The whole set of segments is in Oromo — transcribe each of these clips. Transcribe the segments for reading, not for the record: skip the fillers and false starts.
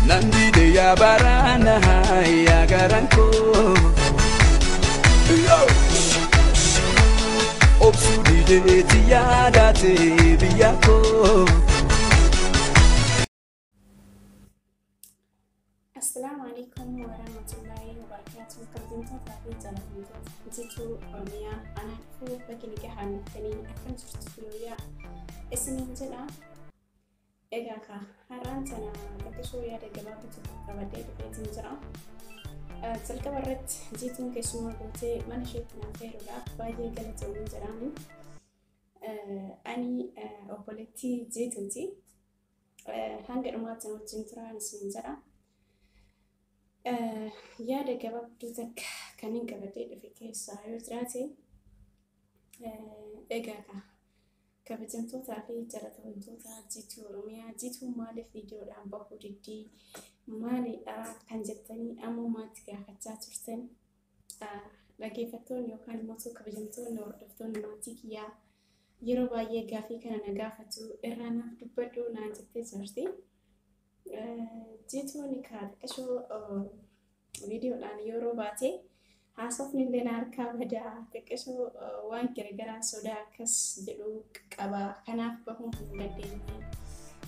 Nandi de ya barana ya garanko Obsudi de tiada te biyako Assalamu alaikum warahmatullahi wabarakatuh. Kabinta tafi jalabinto jitu ormiya ana fu bakin gahan kani akan tutuya isinin jada ega ka harantana bakasho ya daga babu kabade da betin jira salka barat jitun kai suma gote mana shekuna fero da baje gala tawin jiramin ani opoleti jitunti hanga mata wajin tran sin jira يا ده كباب دوتك كانين كبدي في كيس هيوتراتي إجاكا كبتم توتا في جراتون توتا جيتو رميا جيتو مالي فيديو عن بحوري مالي كان جتني أمو ما تجا كتاترتن لكن فتون يوكان موتو كبجمتون نور دفتون ماتيكيا يروبا يجافي كان نجافتو إرانا دبدو نانجتي زرتي jitu ni kaat kasho video dan yoro bate hasof ni lenar ka bada kasho wan kirgara soda kas jedu qaba kana bahum ngade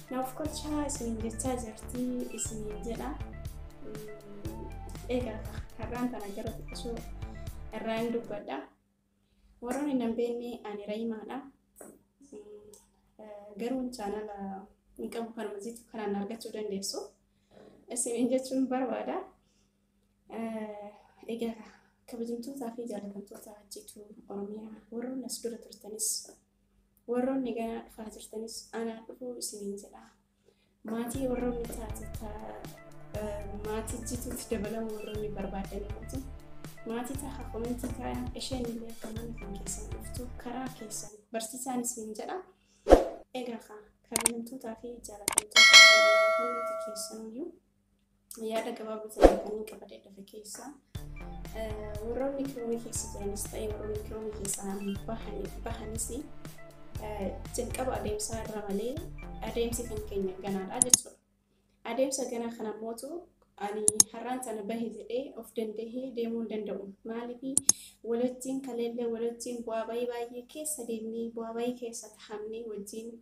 na of course cha isin de chargerti isin jeda ega karanta na garo kasho randu bada waroni nambeni ani raimada garun channel Ingkam bukan masjid karena narga sudah deso. Semenjak cun barwada, ega kabujum tu tapi jalan tu tak jitu orangnya. Waron nasdura tertenis, waron nega fajar tenis. Anak aku semenjak mati waron ni tak mati jitu tidak balam waron ni barbadan itu. Mati tak aku menti kaya eshen ni lihat kaman kesan itu kara kesan. Bersisan semenjak ega كابين توتا في جالة توتا هون تكيسان يو يا ده كباب تاني كبدي ده في كيسا وروني كرومي كيسا جاني ستاي وروني كرومي كيسا بحني سي جن كبا أديم سار رمالي أديم سي فين كينيا جنار أجتور أديم سجنا خنا موتو أني هران تنا بهذي أوف دنده ديمون دندو مالبي ولتين كليلة ولتين بوابي باي كيس ديني بوابي كيس تحمني وجين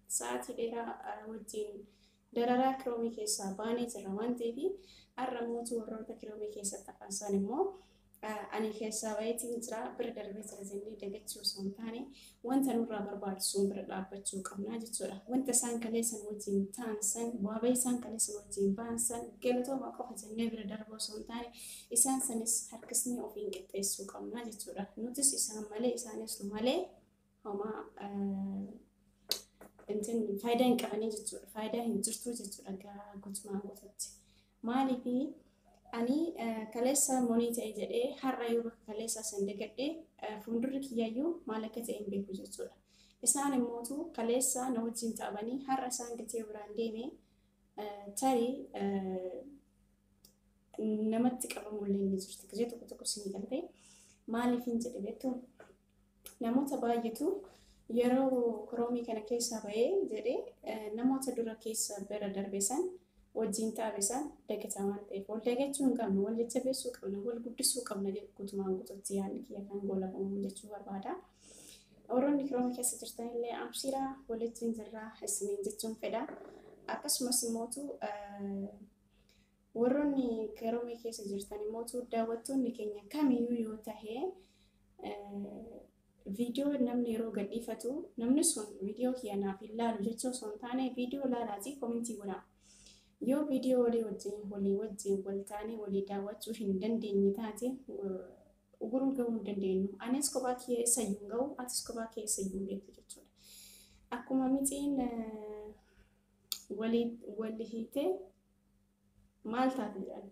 ساعات ديرا وجين درارا كرومي كيس باني تروان تبي الرموت ورورة كرومي كيس تقاساني مو أنا كيس بايتين ترى بردر بيتر زيني دقت شو سنتاني وانت نورا برباد سون برد بتشو كمنا جتورا وانت سان كليسن وجين تانسن بوابي سان كليسن وجين بانسن قلتو ما كوفة زيني بردر بوسنتاني إسان سنس هركسني أوفين كتيسو كمنا جتورا نوتس إسان مالي إسان يسلو مالي هما انتن فايدة إنك أني جتورا فايدة هنجرتو جتورا قلت ما قلت مالي بي أني كليسا مونيتا إجري حرّيو كليسا سندقدي فندرك يايو مالكة إن بيكو جتورا إسان موتو كليسا نوجين تاباني حرّ سانكتي برانديمي تاري نمتك أبو مولين نزرتك جيتو كتوكو سنيقلتي مالي فينجري بيتو نموتا بايتو يرو كرومي كان كيسا باي جري نموتا دورا كيسا بيرا دربيسان وجين تابسان دكتامان تيفول دكتون كم ولا تبي سوق ولا ولا قد سوق من جد كنت ما قلت تيان كي كان قولا كم ولا تشوفر بعدا أورون نكرم كيس ترتين اللي أمشيرا ولا تنزرع السنين جتون فدا أكش مسموتو وروني كرم كيس ترتين موتو داوتون نكينيا كم يو تهي فيديو نمني رو قد إفتو نمنسون فيديو كي أنا في الله لجتو صنطاني فيديو لا رازي كومنتي ولا yoo viidiyoo walii wajjin waltaanii walii daawwachuu hin dandeenye taate uguruu gahuu hin dandeenyu. Anis kophaa keessa iyyuu gahu, atis kophaa keessa iyyuu beektu jechuudha. Akkuma mixiin walii hiitee maal taate jedhan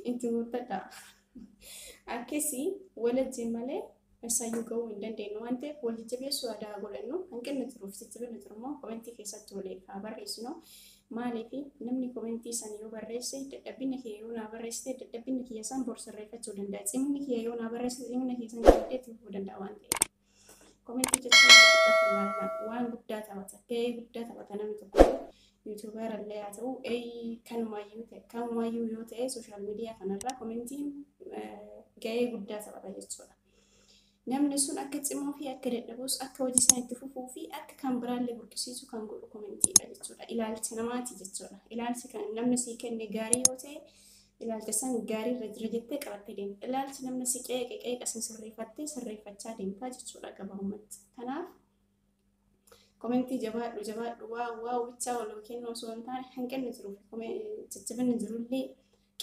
itti murtadha. Akkasii walajjin malee isa iyyuu gahuu hin dandeenyu waan ta'eef wal jajjabeessuu aadaa godhannu hanqinni jiruuf jajjabinni jiru immoo komentii keessatti walii haa barreessinu. Maalifi namni komentii san yoo barreesse dadhabbiin kee yoo na barreesse dadhabbiin kee san borsarreeffachuu danda'a. Cimni kee yoo na barreesse cimni kee san gaddeetti fufuu danda'a waan ta'eef. komentii jechuun guddaa filannaa waan guddaa taphata gahee guddaa taphata namni tokko YouTuber illee haa ta'u kanumayyuu yoo ta'e social media kanarraa komentiin gahee guddaa taphata jechuudha. Namni sun akka cimoo fi akka dadhabus akka hojii isaa itti fufuu fi akka kan biraallee burqisiisu kan godhu komentiidha jechuudha. Ilaalchi namaati jechuudha. Ilaalchi kan namni sii kenne gaarii yoo ta'e ilaalcha san gaarii irra jira jettee qabattee deemta. Ilaalchi namni sii qeeqa sin sirreeffachaa deemtaa jechuudha gabaabumatti. Kanaaf komentii jabaadhu waa bichaa waloo kennu osoo hin taane hanqinni jiru jajjabinni jirullee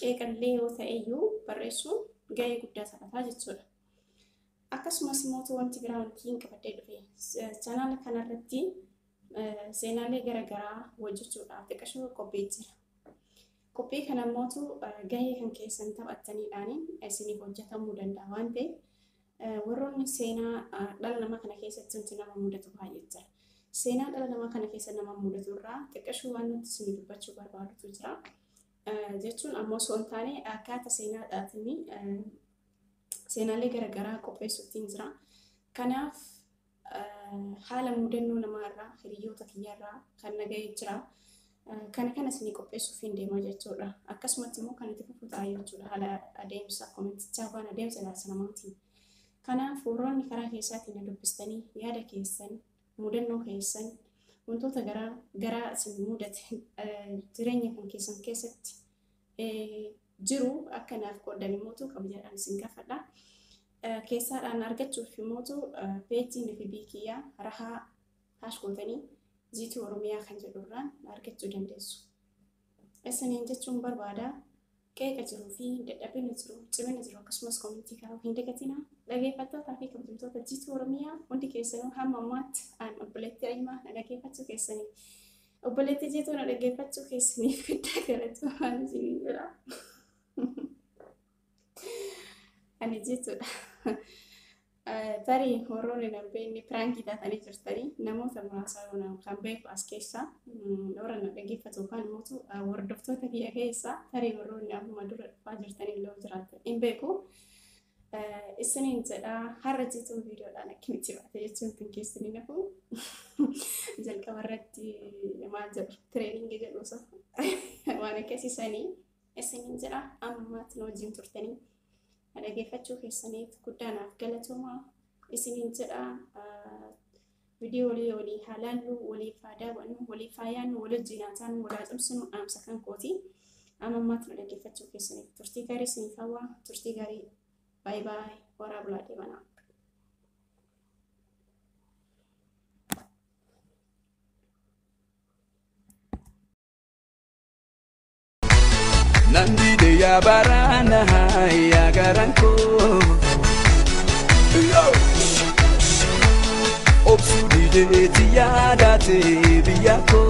qeeqallee yoo ta'e iyyuu barreessuun gahee guddaa taphataa jechuudha. Akkasumas immoo wanti biraa wanti hin qabadee dhufe chanaala kanarratti seenaalee garaagaraa hojjechuudhaaf xiqqashoo qophii jira. Qophii kana immoo gahee kan keessan taphattaniidhaan isiniif hojjetamuu danda'a waan ta'eef warroonni seenaa dhala namaa kana keessatti wanti nama mudatu baay'ee jira. Seenaa dhala namaa kana keessa nama mudatu irraa xiqqashoo waan nuti isinii dubbachuu barbaadutu jira. Jechuun ammoo osoo hin taane akkaataa seenaadhaatiin seenaalee garaagaraa qopheessuutiin jira. Kanaaf haala mudannoo namaarraa hiriyoota kiyyarraa kan nagahee jira. Kana isinii qopheessuuf hin deemaa jechuudha. Akkasumatti immoo kan itti fufutaa jechuudha haala adeemsa komentichaa waan adeemsa ilaalcha namaatiin. Kanaaf warroonni karaa keessaatiin dubbistanii yaada keessan mudannoo keessan wantoota garaa isin mudate jireenya kan keessan keessatti jiru akka naaf qoodan immoo kabajadhaan isin gaafadha. Keessaadhaan argachuuf immoo peejii fi biikiyyaa rahaa hashgootanii jiituu Oromiyaa kan jedhurraan argachuu dandeessu. Isiniin jechuun barbaada qeeqa jiruu fi dadhabina jiru cimina jiru akkasumas komentii kaa'uu hin dagatinaa. Dhaggeeffattootaa fi kabajamtoota jiituu Oromiyaa hundi keessanuu hamma ammaatti obboleettii Ayimaa na dhaggeeffachuu keessanii. Obboleettii jiituu na dhaggeeffachuu keessaniif guddaa galatooma waan isiniin jedha. Ani jechuudha. Tarii warroonni darbeenni piraankii taatanii jirtanii namoota muraasaa kan beeku as keessaa warra na dhaggeeffatu kan immoo hordoftoota kiyya keessaa tarii warroonni ammuma dura dhufaa jirtanii illee jiraatan hin beeku. Isiniin jedha har'a jiituun viidiyoodhaan akkamitti baate jechuun kan keessanii nafu jalqaba irratti maal jedhu tireeningii jedhuusa waan akkasisanii isiniin jedha ammaatti nu wajjin turtanii dhaggeeffachuu keessaniif guddaa naaf galatooma. Isiniin jedha viidiyoo walii haalaallu waliif daawwannu waliif yaannu wal wajjin taanu wal cimsinu dhaamsa kan kooti. Ammaatti nu dhaggeeffachuu keessaniif turtii gaarii isiniif hawwa. Turtii gaarii. Bye bye. Wara bulaa deemanaa. Nandide ya barana ya garanko Obsudide tiyadate biyako